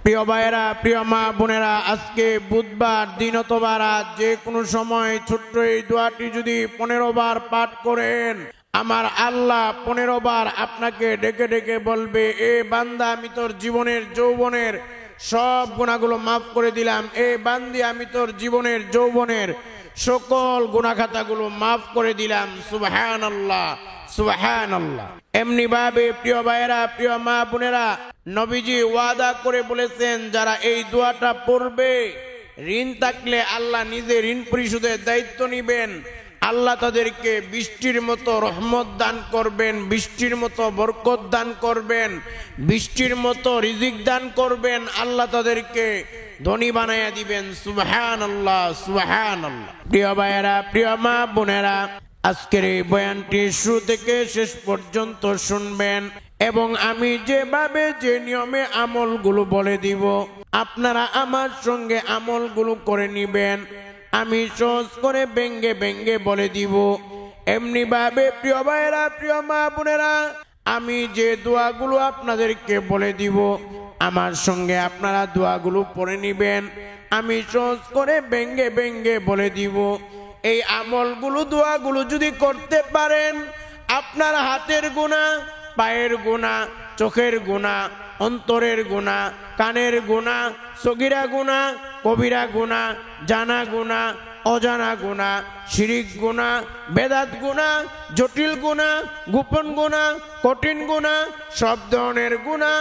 প্রিয় ভাইয়েরা, প্রিয় মা বোনেরা, আজকে বুধবার দিন অথবা রাত যে কোনো সময় ছোট্ট এই দোয়াটি যদি 15 বার পাঠ করেন, আমার আল্লাহ 15 বার আপনাকে ডেকে ডেকে বলবে, এ বান্দা আমি তোর জীবনের যৌবনের সব গুনাহগুলো মাফ করে দিলাম, এ বান্দি আমি তোর জীবনের যৌবনের সকল গুনাহখাতাগুলো মাফ করে দিলাম। সুবহানাল্লাহ, সুবহানাল্লাহ। এমনি ভাবে প্রিয় ভাইয়েরা, প্রিয় মা বোনেরা, নবীজি ওয়াদা করে বলেছেন যারা এই দোয়াটা পড়বে, ঋণ থাকলে আল্লাহ নিজে ঋণ পরিশোধের দায়িত্ব নিবেন। আল্লাহ তাদেরকে বৃষ্টির মতো রহমত দান করবেন, বৃষ্টির মতো বরকত দান করবেন, বৃষ্টির মতো রিজিক দান করবেন। আল্লাহ তাদেরকে ধনী বানায়া দিবেন। সুবহানাল্লাহ, সুবহানাল্লাহ। প্রিয় ভাইয়েরা, প্রিয় মা বোনেরা, আজকের এই বয়ানটি শুরু থেকে শেষ পর্যন্ত শুনবেন এবং আমি যেভাবে যে নিয়মে আমলগুলো বলে দিব আপনারা আমার সঙ্গে আমলগুলো করে নিবেন। আমি সহজ করে ব্যঙ্গে ব্যঙ্গে বলে দিব। এমনি ভাবে প্রিয় ভাইয়েরা, প্রিয় মা বোনেরা, আমি যে দোয়াগুলো আপনাদেরকে বলে দিব আমার সঙ্গে আপনারা দোয়াগুলো পড়ে নিবেন। আমি সহজ করে ব্যঙ্গে ব্যঙ্গে বলে দিব। এই আমলগুলো দোয়াগুলো যদি করতে পারেন, আপনার হাতের গুনাহ, পায়ের গুনাহ, চোখের গুনাহ, অন্তরের গুনাহ, কানের গুনাহ, সগীরা গুনাহ, কবিরা গুনাহ, জানা গুনাহ, অজানা গুনাহ, শিরিক গুনাহ, বেদাত গুনাহ, জটিল গুনাহ, গোপন গুনাহ, কঠিন গুনাহ, সব ধরনের গুনাহ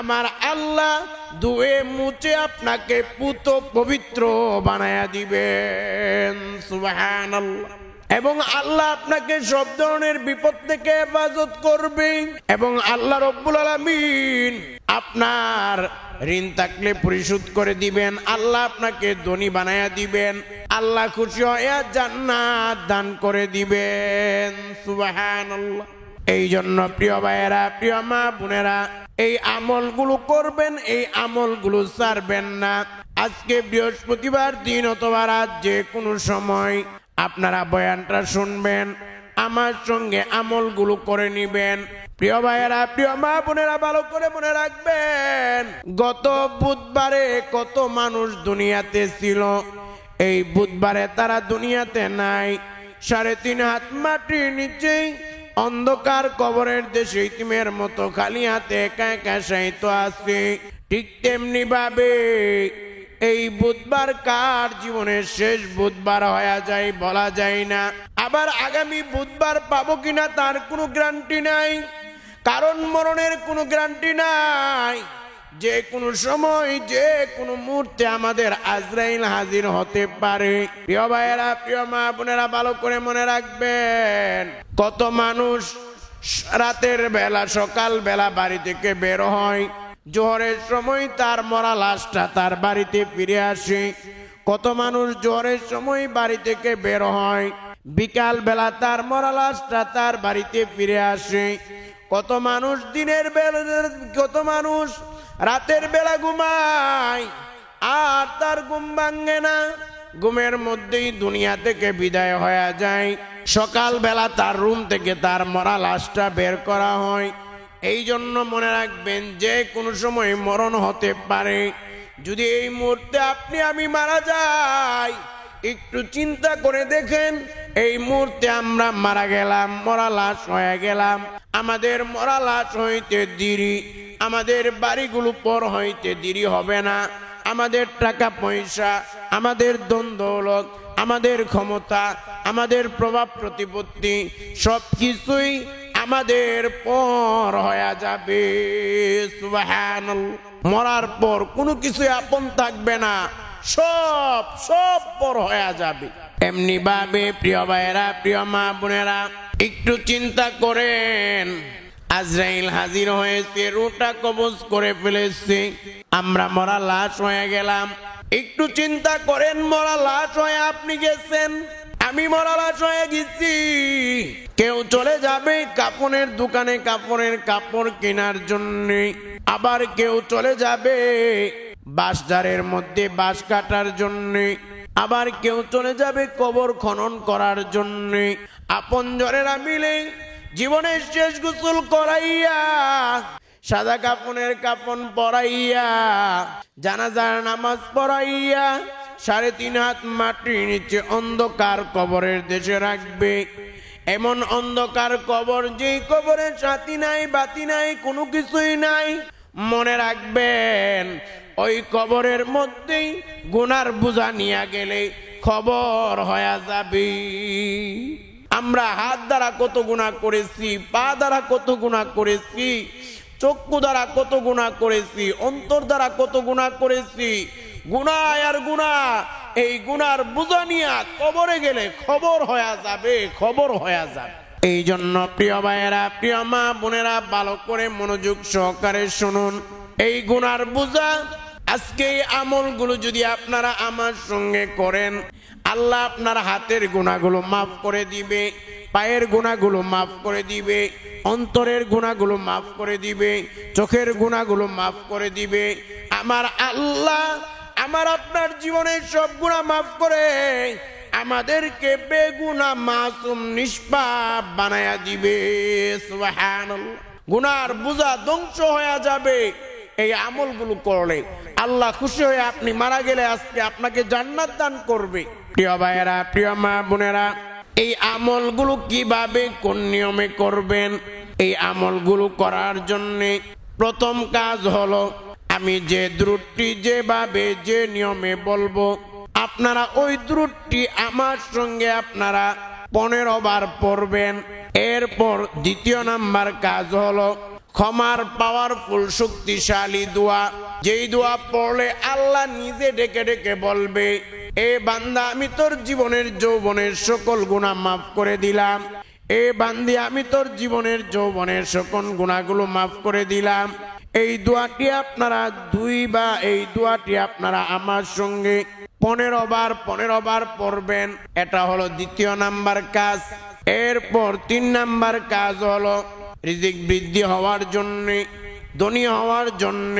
আমার আল্লাহ ধুয়ে মুছে আপনাকে পুত পবিত্র বানায়া দিবেন। সুবহানাল্লাহ। এবং আল্লাহ আপনাকে সব ধরনের বিপদ থেকে হেফাজত করবে এবং আল্লাহ রব্বুল আলামিন আপনার ঋণ থাকলে পরিশোধ করে দিবেন। আল্লাহ আপনাকে ধনী বানায়া দিবেন। আল্লাহ খুশি হয়ে জান্নাত দান করে দিবেন। সুবহানাল্লাহ। এই জন্য প্রিয় ভাইয়েরা, প্রিয় মা বোনেরা, এই আমলগুলো করবেন, এই আমলগুলো ছাড়বেন না। আজকে বৃহস্পতিবার দিন অথবা রাত যে কোনো সময় আপনারা বয়ানটা শুনবেন, আমার সঙ্গে আমলগুলো করে নিবেন। প্রিয় ভাইয়েরা, প্রিয় মা বোনেরা, ভালো করে মনে রাখবেন, গত বুধবারে কত মানুষ দুনিয়াতে ছিল, এই বুধবারে তারা দুনিয়াতে নাই। 3.5 হাত মাটির নিচে অন্ধকার কবরের দেশে ইতিমের মতো খালি হাতে একা একা সাহিত্য আছে। ঠিক তেমনি ভাবে এই বুধবার কার জীবনের শেষ বুধবার হয়ে যায় বলা যায় না। আবার আগামী বুধবার পাবো কিনা তার কোনো গ্যারান্টি নাই, কারণ মরণের কোনো গ্যারান্টি নাই। যে কোনো সময় যে কোনো মুহূর্তে আমাদের আজরাইল হাজির হতে পারে। প্রিয় ভাইয়েরা, প্রিয় মা বোনেরা, ভালো করে মনে রাখবেন, কত মানুষ রাতের বেলা সকাল বেলা বাড়ি থেকে বের হয়, জোহরের সময় তার মরা লাশটা তার বাড়িতে ফিরে আসে। কত মানুষ জোহরের সময় বাড়ি থেকে বের হয়, বিকাল বেলা তার মরা লাশটা তার বাড়িতে ফিরে আসে। কত মানুষ দিনের বেলা, কত মানুষ রাতের বেলা ঘুমায় আর তার ঘুম ভাঙে না, ঘুমের মধ্যেই দুনিয়া থেকে বিদায় হয়ে যায়। সকাল বেলা তার রুম থেকে তার মরা লাশটা বের করা হয়। এই জন্য মনে রাখবেন, যে কোনো সময় মরণ হতে পারে। যদি এই মুহূর্তে আপনি আমি মারা যাই, একটু চিন্তা করে দেখেন, এই মুহূর্তে আমরা মারা গেলাম, মরা লাশ হয়ে গেলাম। আমাদের মরা লাশ হইতে দেরি, আমাদের বাড়িগুলো পর হইতে দেরি হবে না। আমাদের টাকা পয়সা, আমাদের ধন দৌলত, আমাদের ক্ষমতা, আমাদের প্রভাব প্রতিপত্তি সবকিছুই আমাদের পর হয়ে যাবে। সুবহানাল্লাহ। মরার পর কোনো কিছু আপন থাকবে না, সব সব পর হয়ে যাবে। এমনি ভাবে প্রিয় ভাইয়েরা, প্রিয় মা বোনেরা, একটু চিন্তা করেন, আজরাইল হাজির হয়েছে, রূহটা কবজ করে ফেলেছে, আমরা মরা লাশ হয়ে গেলাম। একটু চিন্তা করেন, মরা লাশ হয়ে আপনি গেছেন, আমি মরা লাশ হয়ে গেছি। কেউ চলে যাবে কাপড়ের দোকানে কাপড়ের কাপড় কেনার জন্য, আবার কেউ চলে যাবে বাঁশঝাড়ের মধ্যে বাঁশ কাটার জন্য, আবার কেউ চলে যাবে কবর খনন করার জন্য। আপনজনেরা মিলে জীবনের শেষ গোসল করাইয়া সাদা কাফনের কাফন পরাইয়া জানাজার নামাজ পড়াইয়া 3.5 হাত মাটির নিচে অন্ধকার কবরের দেশে রাখবে। এমন অন্ধকার কবর, যেই কবরের সাথী নাই, বাতি নাই, কোনো কিছুই নাই। মনে রাখবেন, ওই কবরের মধ্যেই গুনার বোঝা নিয়ে গেলে খবর হয়ে যাবে। আমরা হাত দ্বারা কত গুনাহ করেছি, পা দ্বারা কত গুনাহ করেছি, চক্ষু দ্বারা কত গুনাহ করেছি, অন্তর দ্বারা কত গুনাহ করেছি। গুনাহ আর গুনাহ, এই গুনার বোঝা নিয়ে কবরে গেলে খবর হয়ে যাবে, খবর হয়ে যাবে। এই জন্য প্রিয় ভাইয়েরা, প্রিয় মা বোনেরা, ভালো করে মনোযোগ সহকারে শুনুন। এই গুনার বোঝা, আজকে এই আমলগুলো যদি আপনারা আমার সঙ্গে করেন, আল্লাহ আপনার হাতের গুনাহগুলো মাফ করে দিবে, পায়ের গুনাহগুলো মাফ করে দিবে, অন্তরের গুনাহগুলো মাফ করে দিবে, চোখের গুনাহগুলো মাফ করে দিবে। আমার আল্লাহ আমার আপনার জীবনের সব গুনাহ মাফ করে আমাদেরকে বেগুনাহ মাসুম নিষ্পাপ বানায়া দিবে। সুবহানাল্লাহ। গুনার বোঝা ধ্বংস হয়ে যাবে এই আমলগুলো করলে। আল্লাহ খুশি হয়ে আপনি মারা গেলে আজকে আপনাকে জান্নাত দান করবে। প্রিয় ভাইয়েরা, প্রিয় মা বোনেরা, এই আমলগুলো কিভাবে কোন নিয়মে করবেন? এই আমলগুলো করার জন্য প্রথম কাজ হলো, আমি যে দ্রুতটি যেভাবে যে নিয়মে বলবো, আপনারা ওই দ্রুতটি আমার সঙ্গে আপনারা 15 বার পড়বেন। এরপর দ্বিতীয় নাম্বার কাজ হলো ক্ষমার পাওয়ারফুল শক্তিশালী দোয়া, যেই দোয়া পড়লে আল্লাহ নিজে ডেকে ডেকে বলবে, এ বান্দা আমি তোর জীবনের যৌবনের সকল গুনাহ মাফ করে দিলাম, এ বান্দি আমি তোর জীবনের যৌবনের সকল গুনাহগুলো মাফ করে দিলাম। এই দোয়াটি আপনারা এই দোয়াটি আপনারা আমার সঙ্গে 15 বার পড়বেন। এটা হলো দ্বিতীয় নাম্বার কাজ। এরপর 3 নাম্বার কাজ হলো রিজিক বৃদ্ধি হওয়ার জন্য, ধনী হওয়ার জন্য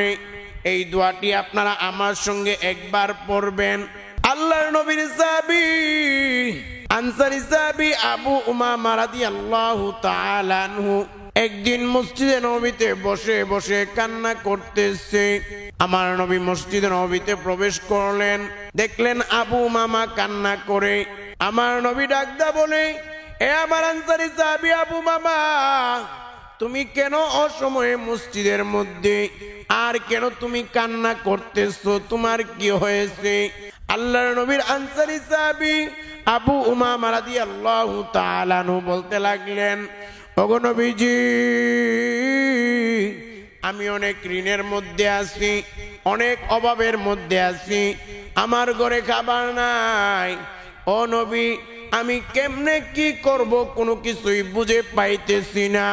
এই দোয়াটি আপনারা আমার সঙ্গে একবার পড়বেন। আল্লাহর নবীর সাহাবী আনসারী সাহাবী আবু উমামা রাদিয়াল্লাহু তাআলা আনহু একদিন মসজিদে নববীতে বসে বসে কান্না করতেছে। আমার নবী মসজিদে নববীতে প্রবেশ করলেন, দেখলেন আবু উমামা কান্না করে। আমার নবী ডাকদা বলে, এ আমার আনসারী সাহাবী আবু উমামা, তুমি কেন অসময়ে মসজিদের মধ্যে, আর কেন তুমি কান্না করতেছো? তোমার কি হয়েছে? আল্লাহর নবীর আনসারী সাহাবী আবু উমামা রাদিয়াল্লাহু তাআলা আনহু বলতে লাগলেন, ওগো নবীজি, আমি অনেক ঋণের মধ্যে আছি, অনেক অভাবের মধ্যে আছি, আমার ঘরে খাবার নাই। ও নবী, আমি কেমনে কি করব কোনো কিছুই বুঝে পাইতেছি না।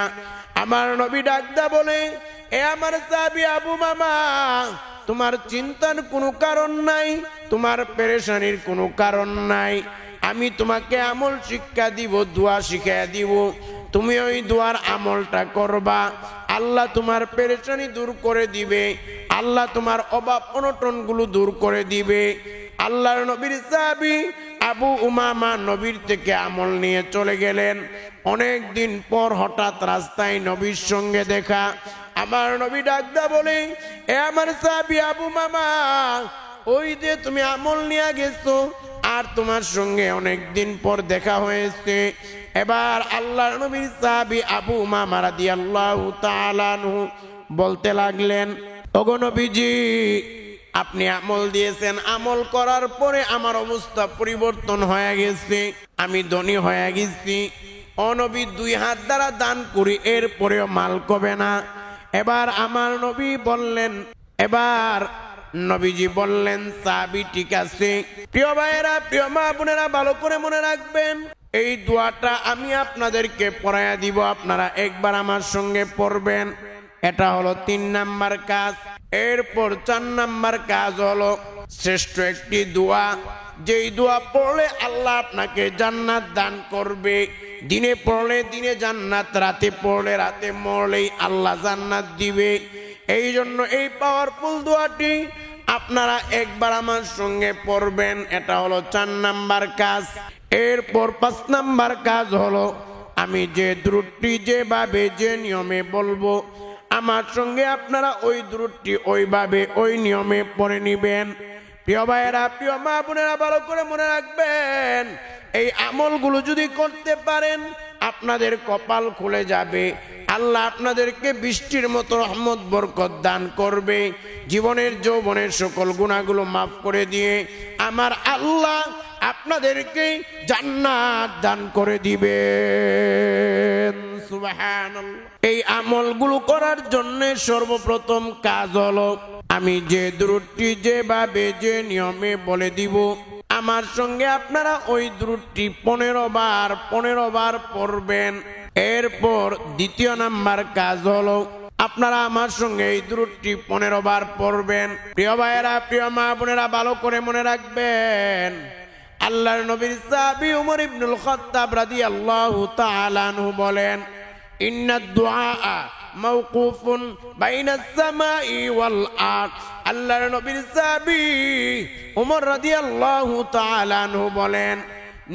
আমার নবী ডাকদা বলে, এ আমার সাহাবী আবু মামা, তোমার চিন্তার কোনো কারণ নাই, তোমার পেরেশানির কোনো কারণ নাই। আমি তোমাকে আমল শিক্ষা দিব, দোয়া শিখিয়ে দিব, তুমি ওই দোয়ার আমলটা করবা, আল্লাহ তোমার পেরেশানি দূর করে দিবে, আল্লাহ তোমার অভাব অনটন গুলো দূর করে দিবে। আল্লাহর নবীর সাহাবী আবু উমামা নবীর থেকে আমল নিয়ে চলে গেলেন। অনেক দিন পর হঠাৎ রাস্তায় নবীর সঙ্গে দেখা। আমার নবী ডাকদা বলে, এ আমার সাহাবী আবু মামা, ওই যে তুমি আমল নিয়ে গেছো, আর তোমার সঙ্গে অনেক দিন পর দেখা হয়েছে। এবার আল্লাহর নবীর সাহাবী আবু উমামা রাদিয়াল্লাহু তাআলা আনহু বলতে লাগলেন, ওগো নবীজি, আপনি আমল দিয়েছেন, আমল করার পরে আমার অবস্থা পরিবর্তন হয়ে গেছে, আমি ধনী হয়ে গেছি। ও নবী, 2 হাত দ্বারা দান করি, এরপরেও মাল কবে না। এবার আমার নবী বললেন, এবার নবীজি বললেন, সাহাবী ঠিক আছে। প্রিয় ভাইয়েরা, প্রিয় মা বোনেরা, ভালো করে মনে রাখবেন, এই দোয়াটা আমি আপনাদেরকে পড়াইয়া দিব, আপনারা একবার আমার সঙ্গে পড়বেন। এটা হলো 3 নাম্বার কাজ। এরপর 4 নাম্বার কাজ হলো শ্রেষ্ঠ একটি দোয়া, যেই দোয়া পড়লে আল্লাহ আপনাকে জান্নাত দান করবে। দিনে পড়লে দিনে জান্নাত, রাতে পড়লে রাতে মরলেই আল্লাহ জান্নাত দিবে। এই জন্য এই পাওয়ারফুল দোয়াটি আপনারা একবার আমার সঙ্গে পড়বেন। এটা হলো 4 নাম্বার কাজ। এরপর 5 নাম্বার কাজ হলো, আমি যে দ্রুতটি যেভাবে যে নিয়মে বলবো, আমার সঙ্গে আপনারা ওই দুরূদটি ওইভাবে ওই নিয়মে পড়ে নিবেন। প্রিয় ভাইয়েরা, প্রিয় মা বোনেরা, ভালো করে মনে রাখবেন, এই আমলগুলো যদি করতে পারেন আপনাদের কপাল খুলে যাবে। আল্লাহ আপনাদেরকে বৃষ্টির মতো রহমত বরকত দান করবে। জীবনের যৌবনের সকল গুনাহগুলো মাফ করে দিয়ে আমার আল্লাহ আপনাদেরকে জান্নাত দান করে দিবেন। সুবহানাল্লাহ। এই আমলগুলো করার জন্য সর্বপ্রথম কাজ হলো, আমি যে দুরূদটি যেভাবে যে নিয়মে বলে দিব আমার সঙ্গে আপনারা ওই দুরূদটি 15 বার পড়বেন। এরপর দ্বিতীয় নাম্বার কাজ হলো, আপনারা আমার সঙ্গে এই দুরূদটি 15 বার পড়বেন। প্রিয় ভাইয়েরা, প্রিয় মা বোনেরা, ভালো করে মনে রাখবেন, আল্লাহর নবীর সাহাবী ওমর ইবনুল খাত্তাব রাদিয়াল্লাহু তাআলা আনহু বলেন, ইন্নাদ দুআআ মাওকুফুন বাইনাস সামাই ওয়াল আরদ। আল্লাহর নবীর সাহাবী ওমর রাদিয়াল্লাহু তাআলা আনহু বলেন,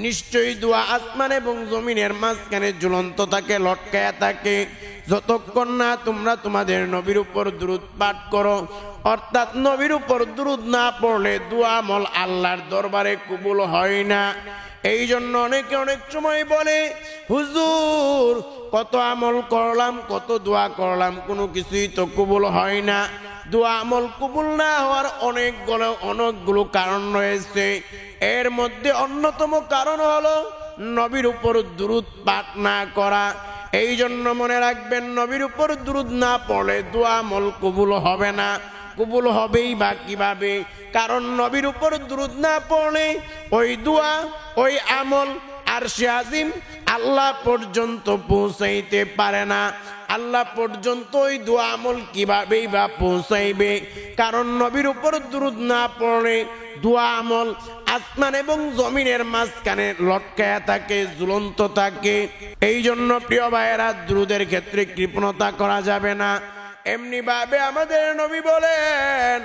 নিশ্চয়ই দোয়া আসমান এবং জমিনের মাঝখানে ঝুলন্ত থাকে, লটকায়া থাকে, যতক্ষণ না তোমরা তোমাদের নবীর উপর দুরূদ পাঠ করো। অর্থাৎ নবীর উপর দুরূদ না পড়লে দোয়া আমল আল্লাহর দরবারে কবুল হয় না। এই জন্য অনেকে অনেক সময় বলে, হুজুর কত আমল করলাম, কত দোয়া করলাম, কোনো কিছুই তো কবুল হয় না। দোয়া আমল কবুল না হওয়ার অনেকগুলো কারণ রয়েছে। এর মধ্যে অন্যতম কারণ হলো নবীর উপর দুরূদ পাঠ না করা। এই জন্য মনে রাখবেন, নবীর উপর দুরূদ না পড়লে দোয়া আমল কবুল হবে না। কবুল হবেই বা কিভাবে? কারণ নবীর উপর দুরূদ না পড়লে ওই দোয়া, ওই আমল আরশে আজিম আল্লাহ পর্যন্ত পৌঁছাইতে পারে না। আল্লাহ পর্যন্ত ওই দোয়া আমল কিভাবেই বা পৌঁছাইবে? কারণ নবীর উপর দুরূদ না পড়লে দোয়া আমল আসমান এবং জমিনের মাঝখানে লটকায়া থাকে, ঝুলন্ত থাকে। এই জন্য প্রিয় ভাইয়েরা, দুরূদের ক্ষেত্রে কৃপণতা করা যাবে না। এমনি ভাবে আমাদের নবী বলেন,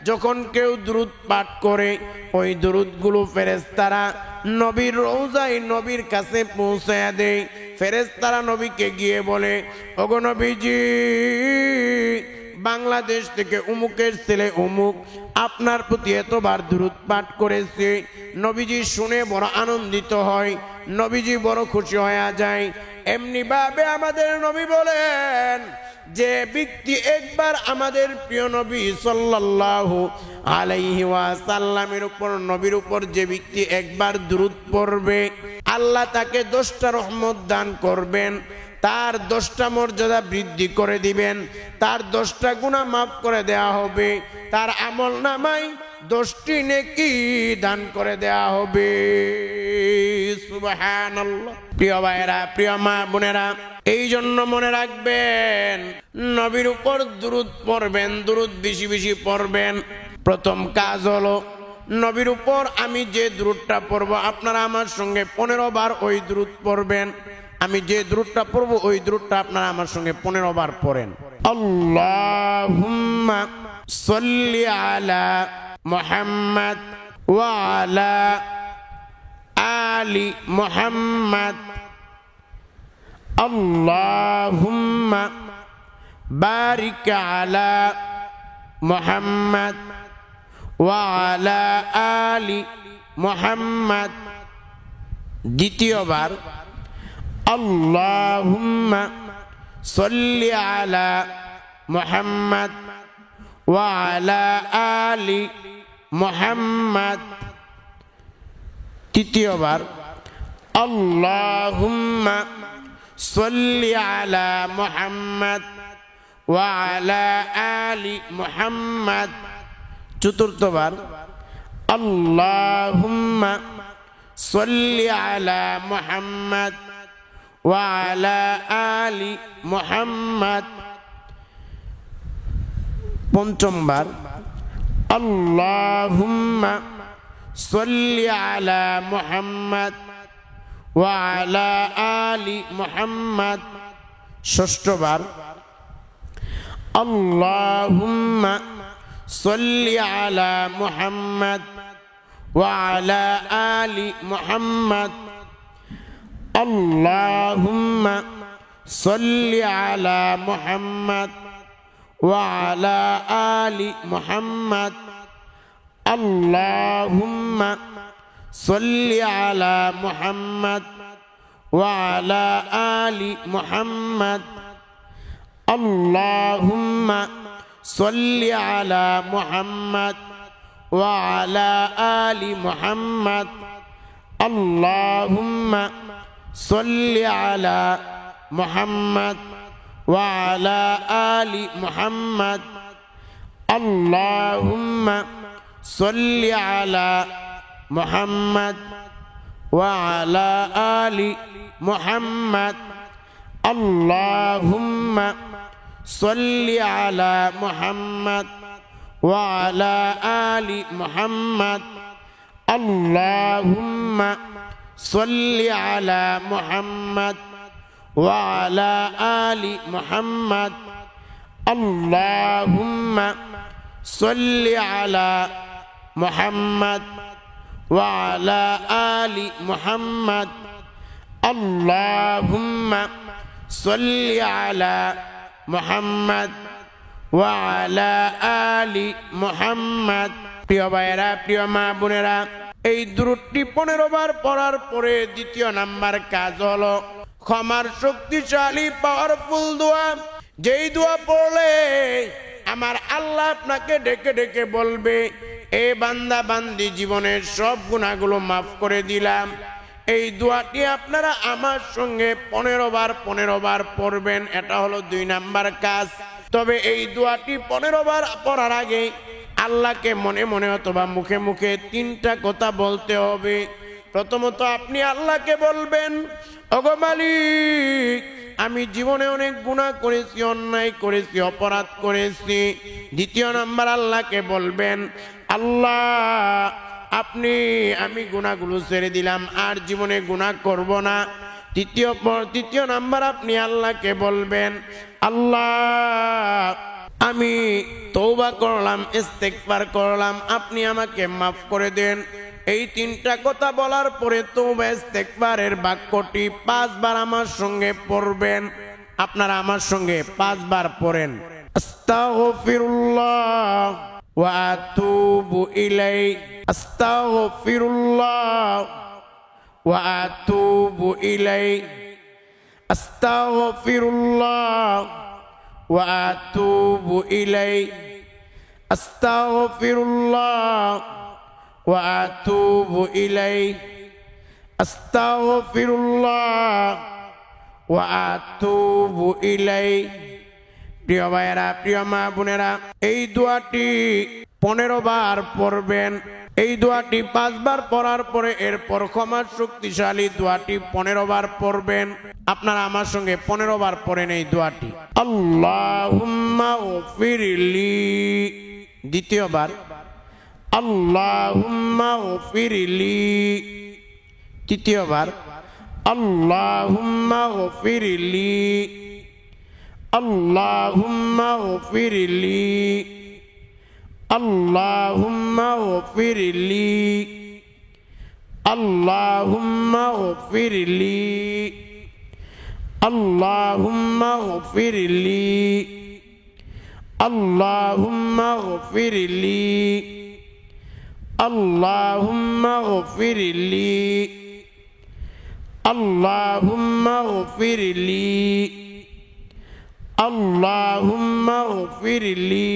যখন কেউ দুরূদ পাঠ করে ওই দুরূদগুলো ফেরেশতারা নবীর রওজায় নবীর কাছে পৌঁছায়া দেয়। ফেরেশতারা নবীকে গিয়ে বলে, ওগো নবীজি, বাংলাদেশ থেকে অমুকের ছেলে অমুক আপনার প্রতি এতবার দুরূদ পাঠ করেছে। নবীজি শুনে বড় আনন্দিত হয়, নবীজি বড় খুশি হয়ে যায়। এমনি ভাবে আমাদের নবী বলেন, যে ব্যক্তি একবার আমাদের প্রিয় নবী সাল্লাল্লাহু আলাইহি ওয়াসাল্লামের উপর, নবীর উপর যে ব্যক্তি একবার দুরূদ পড়বে, আল্লাহ তাকে 10টা রহমত দান করবেন, তার 10টা মর্যাদা বৃদ্ধি করে দিবেন, তার 10টা গুনাহ মাফ করে দেয়া হবে, তার আমল নামায় 10টি নেকি দান করে দেয়া হবে। সুবহানাল্লাহ। প্রিয় ভাইয়েরা, প্রিয় মা বোনেরা, এই জন্য মনে রাখবেন, নবীর উপর দুরূদ পড়বেন, দুরূদ বেশি বেশি পড়বেন। প্রথম কাজ হলো, নবীর উপর আমি যে দুরূদটা পড়ব আপনারা আমার সঙ্গে 15 বার ওই দুরূদ পড়বেন। আমি যে দুরূদটা পড়ব ওই দুরূদটা আপনারা আমার সঙ্গে 15 বার পড়েন। আল্লাহুম্মা সাল্লি আলা মুহাম্মাদ ওয়া আলা আলি মুহাম্মাদ। আল্লাহুম্মা বারিক আলা মুহাম্মাদ ওয়া আলা আলি মুহাম্মাদ। দ্বিতীয়বার, আল্লাহুম্মা সাল্লি আলা মুহাম্মাদ ওয়া আলা আলি মুহাম্মাদ। তৃতীয়বার, আল্লাহুম্মা সাল্লি আলা মুহাম্মাদ ওয়া আলা আলি মুহাম্মাদ। চতুর্থবার, আল্লাহুম্মা সাল্লি আলা মুহাম্মাদ ওয়া আলা আলি মুহাম্মাদ। পঞ্চমবার, আল্লাহুম্মা সাল্লি আলা মুহাম্মাদ ওয়া আলা আলি মুহাম্মাদ। ষষ্ঠবার, আল্লাহুম্মা সাল্লি আলা মুহাম্মাদ ওয়া আলা আলি মুহাম্মাদ। আল্লাহুম্মা সাল্লি আলা মুহাম্মাদ وعلى آل محمد اللهم صل على محمد وعلى آل محمد اللهم صل على محمد وعلى آل محمد اللهم صل على محمد وعلى آل محمد اللهم صل على محمد وعلى آل محمد اللهم صل على محمد وعلى آل محمد اللهم صل على محمد وعلى آل محمد اللهم صل على محمد وعلى آل محمد اللهم صل على محمد وعلى آل محمد প্রিয় ভাইয়েরা প্রিয় মা বোনেরা এই দুরূদটি 15 বার পড়ার পরে দ্বিতীয় নাম্বার কাজ হলো ক্ষমার শক্তিশালী পাওয়ারফুল দোয়া যেই দোয়া পড়লে আমার আল্লাহ আপনাকে ডেকে ডেকে বলবে এ বান্দা বান্দি জীবনের সব গুনাহগুলো মাফ করে দিলাম এই দোয়াটি আপনারা আমার সঙ্গে 15 বার পড়বেন এটা হলো 2 নাম্বার কাজ তবে এই দোয়াটি 15 বার পড়ার আগে আল্লাহকে মনে মনে অথবা মুখে মুখে 3টা কথা বলতে হবে প্রথমত আপনি আল্লাহকে বলবেন ওগো মালিক আমি জীবনে অনেক গুনাহ করেছি অন্যায় করেছি অপরাধ করেছি দ্বিতীয় নাম্বার আল্লাহকে বলবেন আল্লাহ আমি গুনাহগুলো ছেড়ে দিলাম আর জীবনে গুনাহ করব না তৃতীয় নাম্বার আপনি আল্লাহকে বলবেন আল্লাহ আমি তওবা করলাম ইস্তেগফার করলাম আপনি আমাকে মাফ করে দেন এই 3টা কথা বলার পরে তওবা ইস্তেগফারের বাক্যটি 5 বার আমার সঙ্গে পড়বেন আপনারা আমার সঙ্গে 5 বার পড়েন আস্তাগফিরুল্লাহ ওয়া আতুবু ইলাইহি আস্তাগফিরুল্লাহ ওয়া আতুবু ইলাইহি আস্তাগফিরুল্লাহ ওয়া আতুবু ইলাইহি আস্তাগফিরুল্লাহ ওয়া আতুবু ইলাইহি আস্তাগফিরুল্লাহ ওয়া আতুবু ইলাইহি প্রিয় ভাইয়েরা প্রিয় মা বোনেরা এই দোয়াটি 15 বার পড়বেন এই দোয়াটি 5 বার পড়ার পরে এরপর ক্ষমার শক্তিশালী দোয়াটি 15 বার পড়বেন আপনারা আমার সঙ্গে 15 বার পড়েন এই দোয়াটি আল্লাহুম্মা গফিরলি দ্বিতীয়বার আল্লাহুম্মা গফিরলি তৃতীয়বার আল্লাহুম্মা গফিরলি আল্লাহুম্মা গফিরলি আল্লাহুম্মা গফিরলি আল্লাহুম্মা গফিরলি আল্লাহুম্মা গফিরলি আল্লাহুম্মা গফিরলি আল্লাহুম্মা গফিরলি আল্লাহুম্মা গফিরলি আল্লাহুম্মা গফিরলি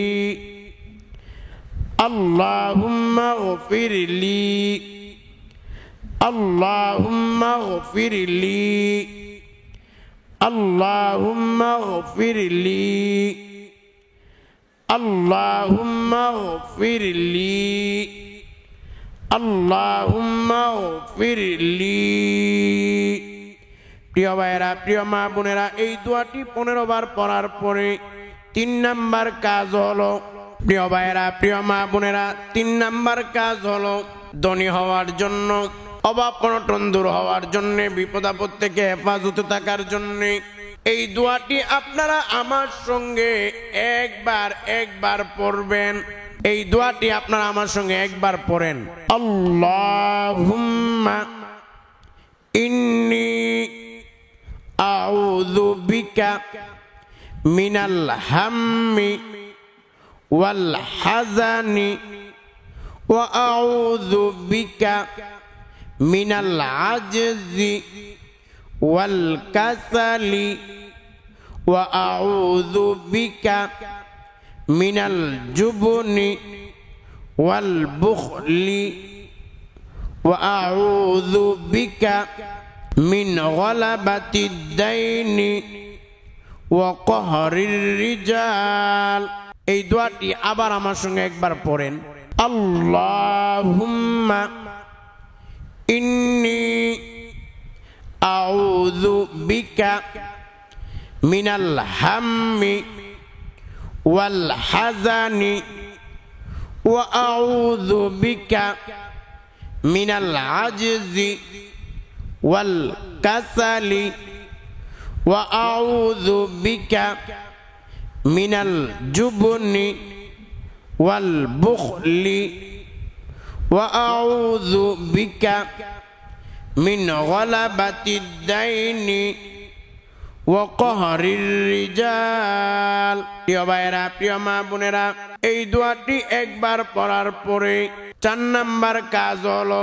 আল্লাহুম্মা গফিরলি আল্লাহুম্মা গফিরলি আল্লাহুম্মা গফিরলি আল্লাহুম্মা গফিরলি আল্লাহুম্মা গফিরলি প্রিয় ভাইয়েরা প্রিয় মা বোনেরা এই দোয়াটি 15 বার পড়ার পরে 3 নাম্বার কাজ হলো প্রিয় ভাইয়েরা প্রিয় মা বোনেরা 3 নাম্বার কাজ হলো ধনী হওয়ার জন্য অভাব অনটন দূর হওয়ার জন্য বিপদ আপদ থেকে হেফাজতে থাকার জন্য এই দোয়াটি আপনারা আমার সঙ্গে একবার পড়বেন এই দোয়াটি আপনারা আমার সঙ্গে একবার পড়েন আল্লাহুম্মা ইন্নী আউযু বিকা মিনাল হাম্মি والحزن وأعوذ بك من العجز والكسل وأعوذ بك من الجبن والبخل وأعوذ بك من غلبة الدين وقهر الرجال এই দোয়াটি আবার আমার সঙ্গে একবার পড়েন আল্লাহুম্মা ইন্নী আউযু বিকা মিনাল হাম্মি ওয়াল হাজানি ওয়া আউযু বিকা মিনাল আজজি ওয়াল কাসালি ওয়া আউযু বিকা মিনাল জুবনি ওয়াল বুখলি ওয়া আউযু বিকা মিন গলাবাতিদ দাইনি ওয়া কহরির রিজাল। প্রিয় ভাইরা, প্রিয় মা বোনেরা, এই দোয়াটি একবার পড়ার পরে 4 নাম্বার কাজ হলো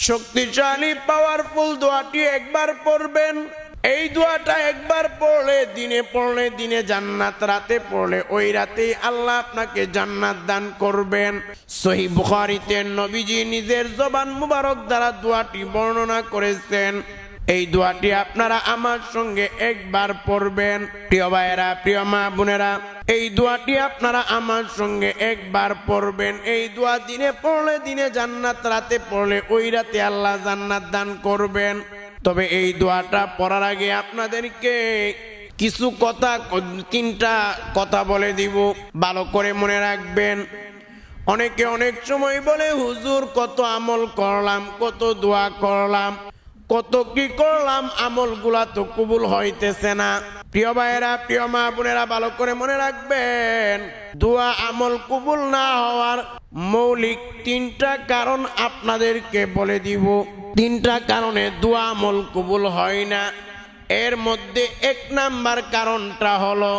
শক্তিশালী পাওয়ারফুল দোয়াটি একবার পড়বেন। এই দোয়াটা একবার পড়লে দিনে জান্নাত, রাতে পড়লে ওই রাতেই আল্লাহ আপনাকে জান্নাত দান করবেন। সহিহ বুখারীতে নবীজি নিজের জবান মুবারক দ্বারা দোয়াটি বর্ণনা করেছেন। এই দোয়াটি আপনারা আমার সঙ্গে একবার পড়বেন। প্রিয় ভাইয়েরা, প্রিয় মা বোনেরা, এই দোয়াটি আপনারা আমার সঙ্গে একবার পড়বেন। এই দোয়া দিনে পড়লে দিনে জান্নাত, রাতে পড়লে ওই রাতে আল্লাহ জান্নাত দান করবেন। তবে এই দোয়াটা পড়ার আগে আপনাদেরকে কিছু কথা, 3টা কথা বলে দিব, ভালো করে মনে রাখবেন। অনেকে অনেক সময় বলে হুজুর কত আমল করলাম, কত দোয়া করলাম, কত কি করলাম, আমলগুলা তো কবুল হইতেছে না। প্রিয় ভাইয়েরা, প্রিয় মা বোনেরা, ভালো করে মনে রাখবেন, দোয়া আমল কবুল না হওয়ার মৌলিক 3টা কারণ আপনাদেরকে বলে দিব। 3টা কারণে দোয়া আমল কবুল হয় না। এর মধ্যে 1 নাম্বার কারণটা হলো,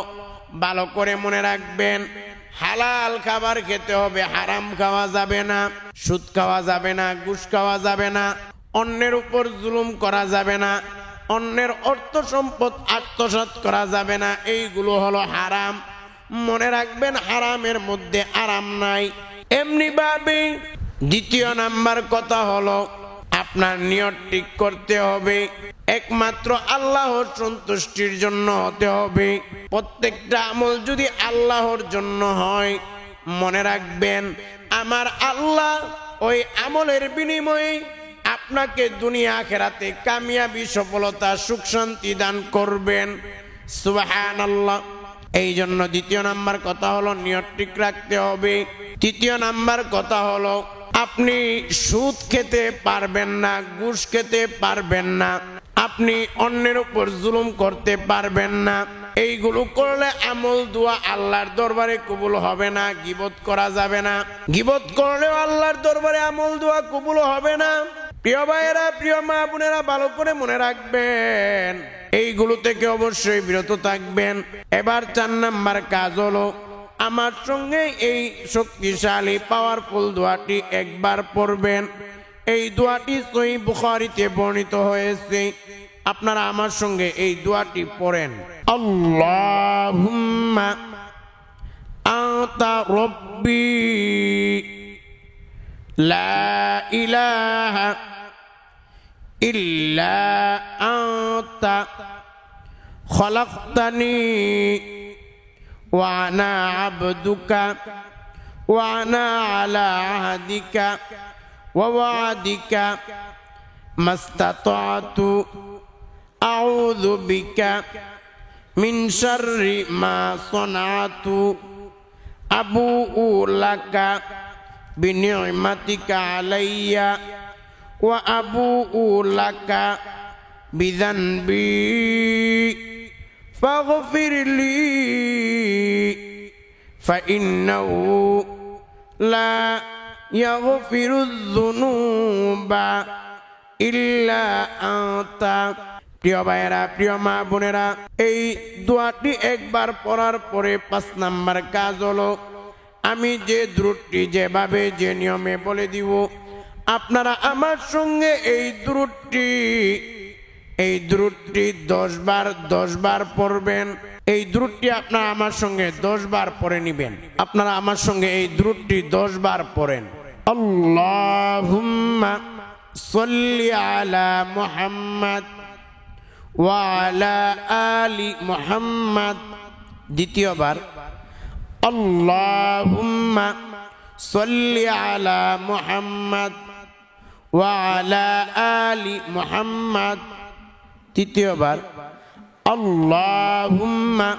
ভালো করে মনে রাখবেন, হালাল খাবার খেতে হবে, হারাম খাওয়া যাবে না, সুদ খাওয়া যাবে না, ঘুষ খাওয়া যাবে না, অন্যের উপর জুলুম করা যাবে না, অন্যের অর্থ সম্পদ আত্মসাৎ করা যাবে না। এইগুলো হলো হারাম। মনে রাখবেন, হারামের মধ্যে আরাম নাই। এমনি ভাবে 2য় নাম্বার কথা হলো, আপনার নিয়ত ঠিক করতে হবে, একমাত্র আল্লাহর সন্তুষ্টির জন্য হতে হবে। প্রত্যেকটা আমল যদি আল্লাহর জন্য হয়, মনে রাখবেন আমার আল্লাহ ওই আমলের বিনিময়ে আপনাকে দুনিয়া আখিরাতে কামিয়াবি, সফলতা, সুখ শান্তি দান করবেন। সুবহানাল্লাহ। এই জন্য 2য় নাম্বার কথা হলো নিয়ত ঠিক রাখতে হবে। 3য় নাম্বার কথা হলো, আপনি সুদ খেতে পারবেন না, ঘুষ খেতে পারবেন না, আপনি অন্যের উপর জুলুম করতে পারবেন না। এইগুলো করলে আমল দোয়া আল্লাহর দরবারে কবুল হবে না। গীবত করা যাবে না, গীবত করলেও আল্লাহর দরবারে আমল দোয়া কবুল হবে না। প্রিয় ভাইয়েরা, প্রিয় মা বোনেরা, ভালো করে মনে রাখবেন, এইগুলো থেকে অবশ্যই বিরত থাকবেন। এবার 4 নাম্বার কাজ হলো, আমার সঙ্গে এই শক্তিশালী পাওয়ারফুল দোয়াটি একবার পড়বেন। এই দোয়াটি সহিহ বুখারীতে বর্ণিত হয়েছে। আপনারা আমার সঙ্গে এই দোয়াটি পড়েন। আল্লাহুম্মা আনতা রব্বি লা ইলাহা ইল্লা আনতা খলাকতানি ওয়া আনা আবদুকা ওয়া আনা আলা আহদিকা ওয়া ওয়াদিকা মাস্তাতাতু আউযু বিকা মিন শাররি মা সানাতু আবুউ লাকা বিনি'মাতিকা আলাইয়া ওয়া আবুউ লাকা বিযানবি ফাগফিরলি ফাইন্নাহু লা ইয়াগফিরুয যুনুবা ইল্লা আনতা। প্রিয় ভাইয়েরা, প্রিয় মা বোনেরা, এই দোয়াটি একবার পড়ার পরে 5 নাম্বার কাজ হলো, আমি যে দ্রুতটি যেভাবে যে নিয়মে বলে দিব আপনারা আমার সঙ্গে এই দ্রুতটি 10 বার পড়বেন। এই দ্রুতটি আপনারা আমার সঙ্গে 10 বার পড়ে নেবেন। আপনারা আমার সঙ্গে এই দ্রুতটি 10 বার পড়েন। আল্লাহুম্মা সাল্লি আলা মুহাম্মাদ ওয়া আলা আলি মুহাম্মাদ। দ্বিতীয়বার আল্লাহুম্মা সাল্লি আলা মুহাম্মাদ ওয়া আলা আলি মুহাম্মাদ। তৃতীয়বার আল্লাহুম্মা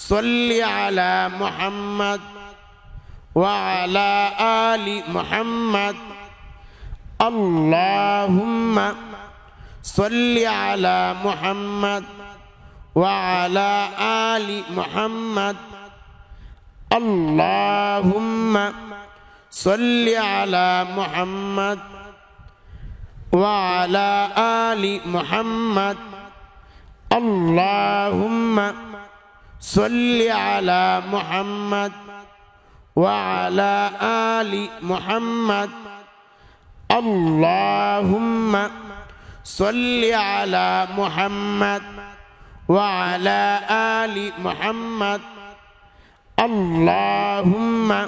সাল্লি আলা মুহাম্মাদ ওয়া আলা আলি মুহাম্মাদ। আল্লাহুম্মা সাল্লি আলা মুহাম্মাদ ওয়া আলা আলি মুহাম্মাদ। আল্লাহুম্মা সাল্লি আলা মুহাম্মাদ ওয়া আলা আলি মুহাম্মাদ। আল্লাহুম্মা সাল্লি আলা মুহাম্মাদ ওয়া আলা আলি মুহাম্মাদ। আল্লাহুম্মা সাল্লি আলা মুহাম্মাদ ওয়া আলা আলি মুহাম্মাদ। আল্লাহুম্মা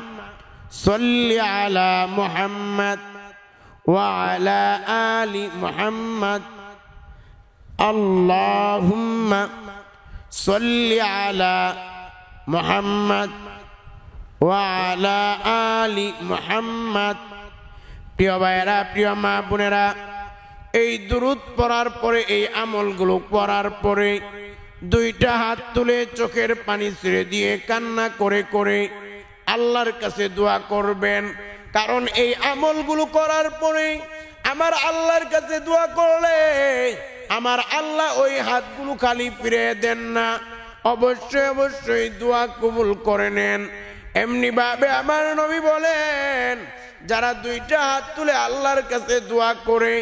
সাল্লি আলা মুহাম্মাদ ওয়া আলা আলি মুহাম্মাদ। আল্লাহুম্মা সাল্লি আলা মুহাম্মাদ ওয়া আলা আলি মুহাম্মাদ। প্রিয় ভাইয়েরা, প্রিয় মা বোনেরা, এই দুরূদ পড়ার পরে, এই আমলগুলো পড়ার পরে 2টা হাত তুলে চোখের পানি ছেড়ে দিয়ে কান্না করে করে আল্লাহর কাছে দোয়া করবেন। কারণ এই আমলগুলো করার পরে আমার আল্লাহর কাছে দোয়া করলে আমার আল্লাহ ওই হাতগুলো খালি ফিরে দেন না, অবশ্যই অবশ্যই দোয়া কবুল করে নেন। এমনি ভাবে আমার নবী বলেন, যারা 2টা হাত তুলে আল্লাহর কাছে দোয়া করে